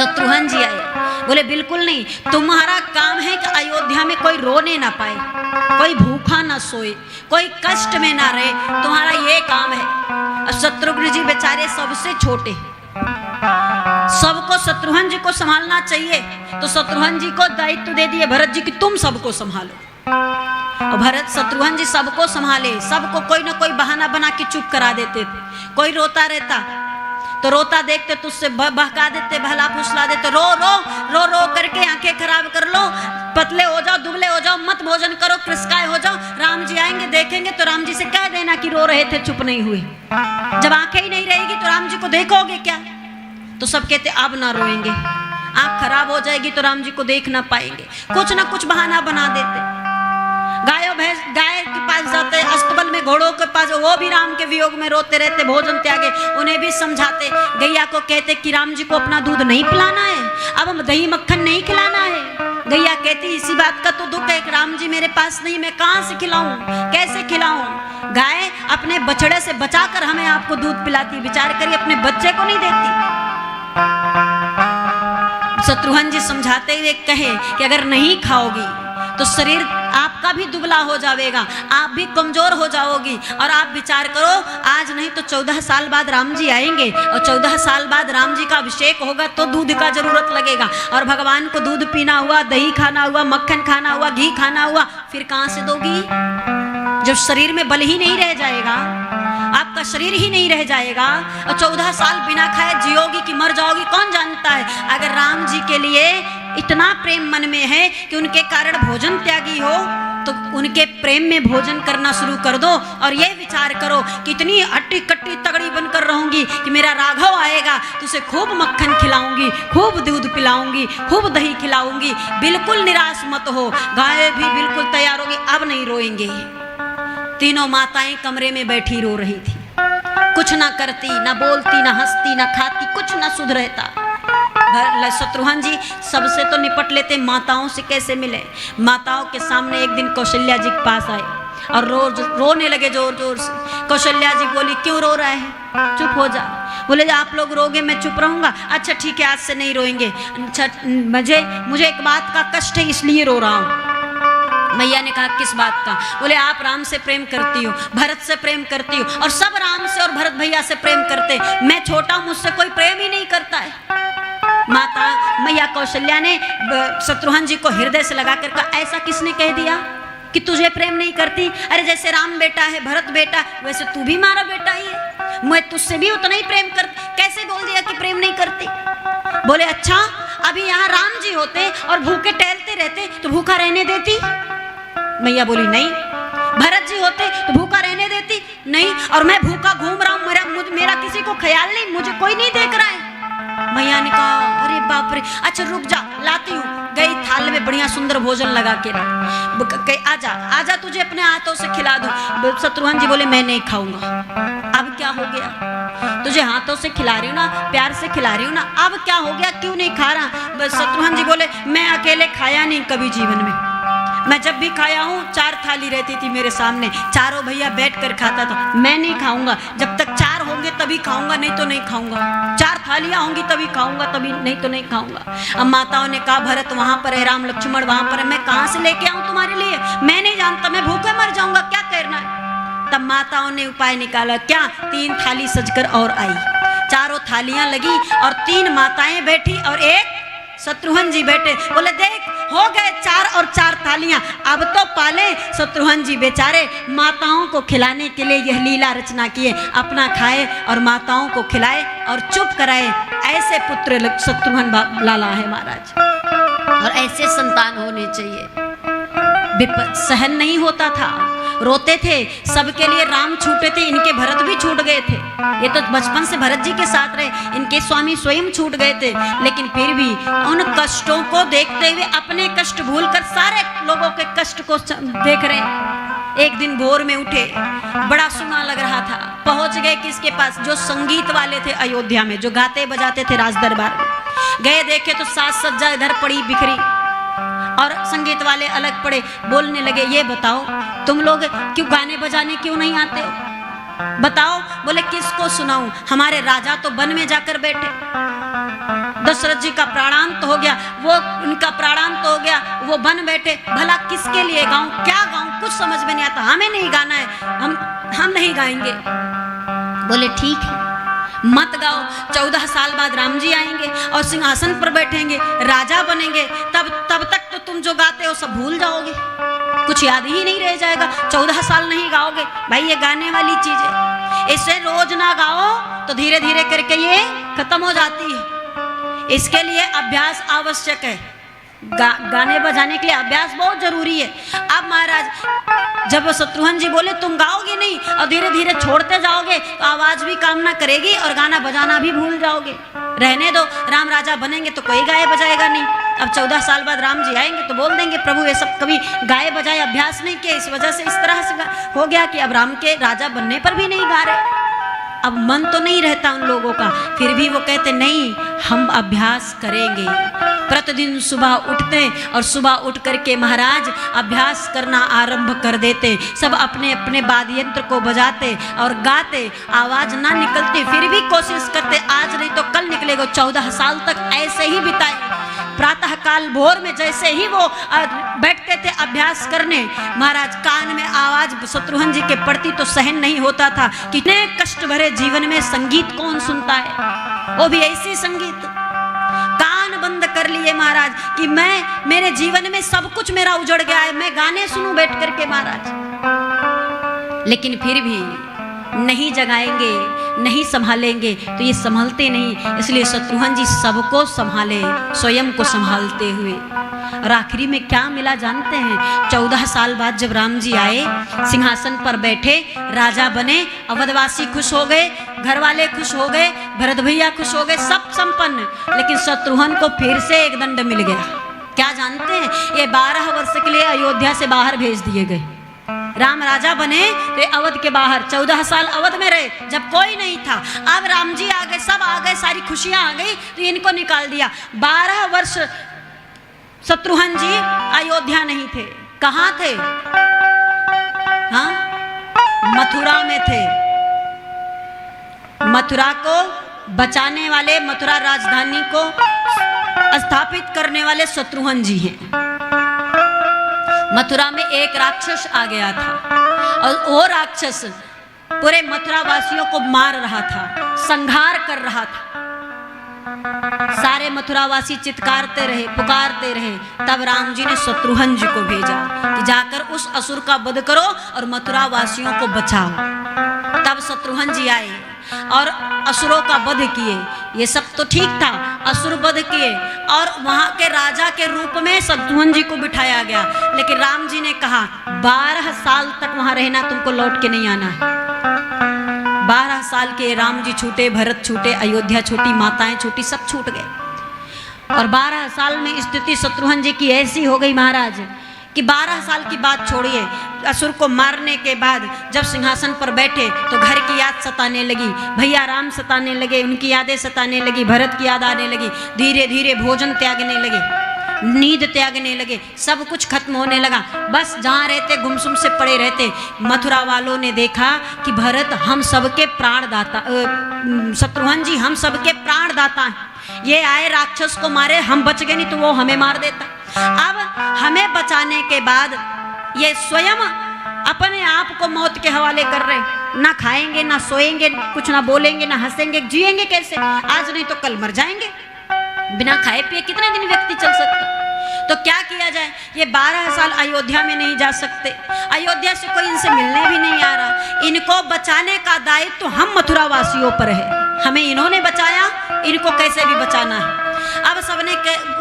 शत्रुघ्न जी आए, बोले बिल्कुल नहीं, तुम्हारा काम है कि अयोध्या में कोई रोने ना पाए, कोई भूखा ना सोए, कोई कष्ट में ना रहे, तुम्हारा ये काम है। और शत्रुघ्न जी बेचारे सबसे छोटे, सबको शत्रुघ्न जी को संभालना चाहिए, तो शत्रुघ्न जी को दायित्व दे दिए भरत जी कि तुम सबको संभालो। और भरत शत्रुघ्न जी सबको संभाले, सबको कोई ना कोई बहाना बना के चुप करा देते थे। कोई रोता रहता तो रोता देखते तो उससे बहका देते, भला फुसला देते, रो रो रो रो करके आंखें खराब कर लो, पतले हो जाओ, दुबले हो जाओ, मत भोजन करो, कृष्काय हो जाओ, राम जी आएंगे देखेंगे तो राम जी से कह देना कि रो रहे थे, चुप नहीं हुए। जब आंखें ही नहीं रहेगी तो राम जी को देखोगे क्या? तो सब कहते अब ना रोएंगे, आंख खराब हो जाएगी तो राम जी को देख ना पाएंगे, कुछ ना कुछ बहाना बना देते। गायों भैंस गाय के पास जाते, अस्तबल में घोड़ों के पास, वो भी राम के वियोग में रोते रहते, भोजन त्यागे, उन्हें भी समझाते। गैया को कहते कि राम जी को अपना दूध नहीं पिलाना है, अब हम दही मक्खन नहीं खिलाना है। गैया कहती इसी बात का तो दुख है कि राम जी मेरे पास नहीं, मैं कहां से खिलाऊं, कैसे खिलाऊं। गाय अपने बछड़े से बचाकर हमें आपको दूध पिलाती, विचार करिए अपने बच्चे को नहीं देती। शत्रुघ्न जी समझाते हुए कहे कि अगर नहीं खाओगी तो शरीर आपका भी दुबला हो जाएगा, आप भी कमजोर हो जाओगी। और आप विचार करो, आज नहीं तो 14 साल बाद राम जी आएंगे, और 14 साल बाद राम जी का अभिषेक होगा तो दूध का जरूरत लगेगा, और भगवान को दूध पीना हुआ, दही खाना हुआ, मक्खन खाना हुआ, घी खाना हुआ, फिर कहां से दोगी? जब शरीर में बल ही नहीं रह जाएगा, आपका शरीर ही नहीं रह जाएगा, और 14 साल बिना खाए जियोगी कि मर जाओगी कौन जानता है। अगर राम जी के लिए इतना प्रेम मन में है कि उनके कारण भोजन त्यागी हो, तो उनके प्रेम में भोजन करना शुरू कर दो, और ये विचार करो कि इतनी हट्टी कट्टी तगड़ी बनकर रहूंगी कि मेरा राघव आएगा तो उसे खूब मक्खन खिलाऊंगी, खूब दूध पिलाऊंगी, खूब दही खिलाऊंगी। बिल्कुल निराश मत हो, गाय भी बिल्कुल तैयार होगी, अब नहीं रोएंगे। तीनों माताएं कमरे में बैठी रो रही थी, कुछ ना करती, ना बोलती, ना हंसती, ना खाती, कुछ ना सुध रहता। शत्रुघ्न जी सबसे तो निपट लेते, माताओं से कैसे मिले। माताओं के सामने एक दिन कौशल्या जी के पास आए और रोने लगे जोर जोर से। कौशल्या जी बोली क्यों रो रहा है, चुप हो जा। बोले आप लोग रोगे मैं चुप रहूंगा, अच्छा ठीक है आज से नहीं रोएंगे। अच्छा मुझे एक बात का कष्ट है इसलिए रो रहा हूँ। मैया ने कहा किस बात का? बोले आप राम से प्रेम करती हो, भरत से प्रेम करती हो, और सब राम से और भरत भैया से प्रेम करते, मैं छोटा, मुझसे कोई प्रेम ही नहीं करता है। माता मैया कौशल्या ने शत्रुघ्न जी को हृदय से लगाकर कहा ऐसा किसने कह दिया कि तुझे प्रेम नहीं करती? अरे जैसे राम बेटा है, भरत बेटा, वैसे तू भी हमारा बेटा ही है, मैं तुझसे भी उतना ही प्रेम करती, कैसे बोल दिया कि प्रेम नहीं करती? बोले अच्छा अभी यहाँ राम जी होते और भूखे टहलते रहते तो भूखा रहने देती? मैया बोली नहीं। भरत जी होते तो भूखा रहने देती? नहीं। और मैं भूखा घूम रहा हूँ, मेरा किसी को ख्याल नहीं, मुझे कोई नहीं देख रहा है। मैया ने कहा अरे बाप रे, अच्छा रुक जा लाती हूँ। गई थाल में बढ़िया सुंदर भोजन लगा के रख, आजा आजा तुझे अपने हाथों से खिला दूं। शत्रुघ्न जी बोले मैं नहीं खाऊंगा। अब क्या हो गया? तुझे हाथों से खिला रही हूँ ना, प्यार से खिला रही हूँ ना, अब क्या हो गया, क्यों नहीं खा रहा? शत्रुघ्न जी बोले मैं अकेले खाया नहीं कभी जीवन में, मैं जब भी खाया हूँ 4 थाली रहती थी मेरे सामने, चारों भैया बैठ कर खाता था, मैं नहीं खाऊंगा, जब तक 4 होंगे तभी खाऊंगा, नहीं तो नहीं खाऊंगा, 4 थालियां होंगी तभी खाऊंगा, तभी नहीं तो नहीं खाऊंगा। अब माताओं ने कहा भरत वहां पर है, राम लक्ष्मण वहां पर है, मैं कहां से लेके आऊं तुम्हारे लिए? मैं नहीं जानता, मैं भूखे मर जाऊंगा, क्या करना है? तब माताओं ने उपाय निकाला, क्या? 3 थाली सजकर और आई, चारों थालियां लगी और 3 माताएं बैठी और एक शत्रुघ्न जी बैठे। बोले देख हो गए 4 और 4 थालियां, अब तो पाले। शत्रुघ्न जी बेचारे माताओं को खिलाने के लिए यह लीला रचना किए, अपना खाए और माताओं को खिलाए और चुप कराए। ऐसे पुत्र शत्रुघ्न लाला है महाराज, और ऐसे संतान होने चाहिए। सहन नहीं होता था, रोते थे, सबके लिए राम छूटे थे, इनके भरत भी छूट गए थे। ये तो बचपन से भरत जी के साथ रहे, इनके स्वामी स्वयं छूट गए थे, लेकिन फिर भी उन कष्टों को देखते हुए अपने कष्ट भूलकर सारे लोगों के कष्ट को देख रहे हैं। एक दिन भोर में उठे, बड़ा सुना लग रहा था, पहुंच गए किसके पास? जो संगीत वाले थे अयोध्या में, जो गाते बजाते थे राज दरबार में। गए देखे तो साज सज्जा इधर पड़ी बिखरी और संगीत वाले अलग पड़े। बोलने लगे ये बताओ तुम लोग क्यों गाने बजाने क्यों नहीं आते हो? बताओ। बोले किसको सुनाऊं, हमारे राजा तो वन में जाकर बैठे। दशरथ जी का प्राणांत हो गया, वो उनका प्राणांत हो गया, वो बन बैठे। भला किसके लिए गाऊं, क्या गाऊं, कुछ समझ में नहीं आता, हमें नहीं गाना है, हम नहीं गाएंगे। बोले ठीक है, मत गाओ। 14 साल बाद राम जी आएंगे और सिंहासन पर बैठेंगे, राजा बनेंगे, तब तक तो तुम जो गाते हो सब भूल जाओगे, कुछ याद ही नहीं रह जाएगा। 14 साल नहीं गाओगे भाई, ये गाने वाली चीज है। इसे रोज ना गाओ तो धीरे धीरे करके ये खत्म हो जाती है। इसके लिए अभ्यास आवश्यक है। गाने बजाने के लिए अभ्यास बहुत जरूरी है। अब महाराज जब शत्रुघ्न जी बोले तुम गाओगे नहीं और धीरे धीरे छोड़ते जाओगे तो आवाज भी काम ना करेगी और गाना बजाना भी भूल जाओगे। रहने दो, राम राजा बनेंगे तो कोई गाए बजाएगा नहीं। अब 14 साल बाद राम जी आएंगे तो बोल देंगे प्रभु ये सब कभी गाए बजाए अभ्यास नहीं किया, इस वजह से इस तरह से हो गया कि अब राम के राजा बनने पर भी नहीं गा रहे। अब मन तो नहीं रहता उन लोगों का, फिर भी वो कहते नहीं हम अभ्यास करेंगे। प्रतिदिन सुबह उठते और सुबह उठ करके महाराज अभ्यास करना आरंभ कर देते। सब अपने अपने वाद्य यंत्र को बजाते और गाते, आवाज ना निकलती फिर भी कोशिश करते, आज नहीं तो कल निकलेगा। 14 साल तक ऐसे ही बिताए। प्रातः काल भोर में जैसे ही वो बैठते थे अभ्यास करने, महाराज कान में आवाज शत्रुघ्न जी के पड़ती तो सहन नहीं होता था। कितने कष्ट भरे जीवन में संगीत कौन सुनता है, वो भी ऐसी संगीत। कान बंद कर लिए महाराज कि मेरे जीवन में सब कुछ मेरा उजड़ गया है, मैं गाने सुनूं बैठ करके महाराज। लेकिन फिर भी नहीं जगाएंगे, नहीं संभालेंगे तो ये संभालते नहीं। इसलिए शत्रुघ्न जी सबको संभाले, स्वयं को संभालते हुए। और आखिरी में क्या मिला जानते हैं? 14 साल बाद जब राम जी आए, सिंहासन पर बैठे, राजा बने, अवधवासी खुश हो गए, घर वाले खुश हो गए, भरत भैया खुश हो गए, सब संपन्न। लेकिन शत्रुघ्न को फिर से एक दंड मिल गया। क्या जानते हैं? ये 12 वर्ष के लिए अयोध्या से बाहर भेज दिए गए। राम राजा बने तो अवध के बाहर 14 साल अवध में रहे, जब कोई नहीं था। अब राम जी आ गए, सब आ गए, सारी खुशियां आ गई तो इनको निकाल दिया। 12 वर्ष शत्रुघ्न जी अयोध्या नहीं थे। कहां थे? हाँ, मथुरा में थे। मथुरा को बचाने वाले, मथुरा राजधानी को स्थापित करने वाले शत्रुघ्न जी हैं। मथुरा में एक राक्षस आ गया था और वो राक्षस पूरे मथुरा वासियों को मार रहा था, संहार कर रहा था। सारे मथुरावासी चित्कारते रहे, पुकारते रहे। तब राम जी ने शत्रुघ्न जी को भेजा कि जाकर उस असुर का वध करो और मथुरा वासियों को बचाओ। तब शत्रुघ्न जी आए और असुरों का वध किए। ये सब तो ठीक था, असुर वध किए और वहां के राजा के रूप में शत्रुघ्न जी को बिठाया गया। लेकिन राम जी ने कहा 12 साल तक वहां रहना, तुमको लौट के नहीं आना है। 12 साल के राम जी छूटे, भरत छूटे, अयोध्या छूटी, माताएं छूटी, सब छूट गए। और 12 साल में स्थिति शत्रुघ्न जी की ऐसी हो गई महाराज कि 12 साल की बात छोड़िए, असुर को मारने के बाद जब सिंहासन पर बैठे तो घर की याद सताने लगी, भैया राम सताने लगे, उनकी यादें सताने लगी, भरत की याद आने लगी। धीरे धीरे भोजन त्यागने लगे, नींद त्यागने लगे, सब कुछ खत्म होने लगा। बस जहाँ रहते गुमसुम से पड़े रहते। मथुरा वालों ने देखा कि भरत हम सबके प्राणदाता, शत्रुघ्न जी हम सबके प्राणदाता हैं। ये आए राक्षस को मारे, हम बच गए, नहीं तो वो हमें मार देता। अब हमें बचाने के बाद ये स्वयं अपने आप को मौत के हवाले कर रहे। ना खाएंगे, ना सोएंगे, कुछ ना बोलेंगे, ना हंसेंगे, जिएंगे कैसे? आज नहीं तो कल मर जाएंगे। बिना खाए पिए कितने दिन व्यक्ति चल सकता? तो क्या किया जाए? ये 12 साल अयोध्या में नहीं जा सकते, अयोध्या से कोई इनसे मिलने भी नहीं आ रहा। इनको बचाने का दायित्व तो हम मथुरा वासियों पर है। हमें इन्होंने बचाया, इनको कैसे भी बचाना है। अब सबने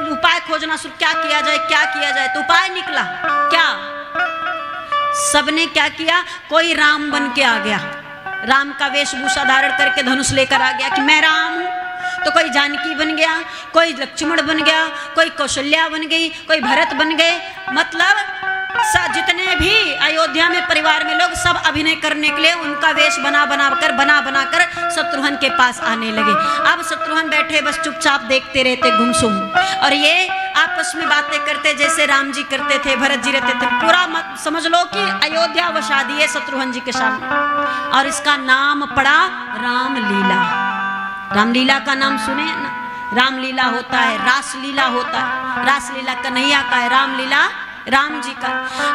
उपाय खोजना शुरू, क्या किया जाए, क्या किया जाए? तो उपाय निकला क्या? सबने क्या किया? कोई राम बन के आ गया, राम का वेशभूषा धारण करके धनुष लेकर आ गया कि मैं राम हूं। तो कोई जानकी बन गया, कोई लक्ष्मण बन गया, कोई कौशल्या बन गई, कोई भरत बन गए। मतलब जितने भी अयोध्या में परिवार में लोग सब अभिनय करने के लिए उनका वेश बना बना कर शत्रुघ्न के पास आने लगे। अब शत्रुघ्न बैठे बस चुपचाप देखते रहते गुमसुम, और ये आपस में बातें करते जैसे राम जी करते थे, भरत जी रहते थे। पूरा समझ लो कि अयोध्या वसा दी है शत्रुघ्न जी के सामने। और इसका नाम पड़ा रामलीला। रामलीला का नाम सुने ना? रामलीला होता है, रासलीला होता है। रासलीला कन्हैया का है, रामलीला राम जी का।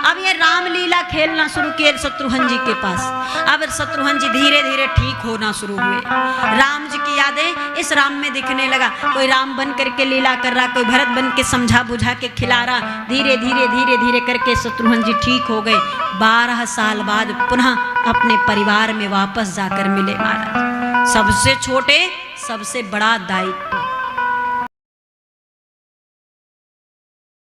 अब ये रामलीला खेलना शुरू किए शत्रुघ्न जी के पास। अब शत्रुघ्न जी धीरे धीरे ठीक होना शुरू हुए। राम जी की यादें इस राम में दिखने लगा। कोई राम बन करके लीला कर रहा, कोई भरत बन के समझा बुझा के खिला रहा। धीरे धीरे धीरे धीरे करके शत्रुघ्न जी ठीक हो गए। 12 साल बाद पुनः अपने परिवार में वापस जाकर मिले महाराज। सबसे छोटे सबसे बड़ा दायित्व।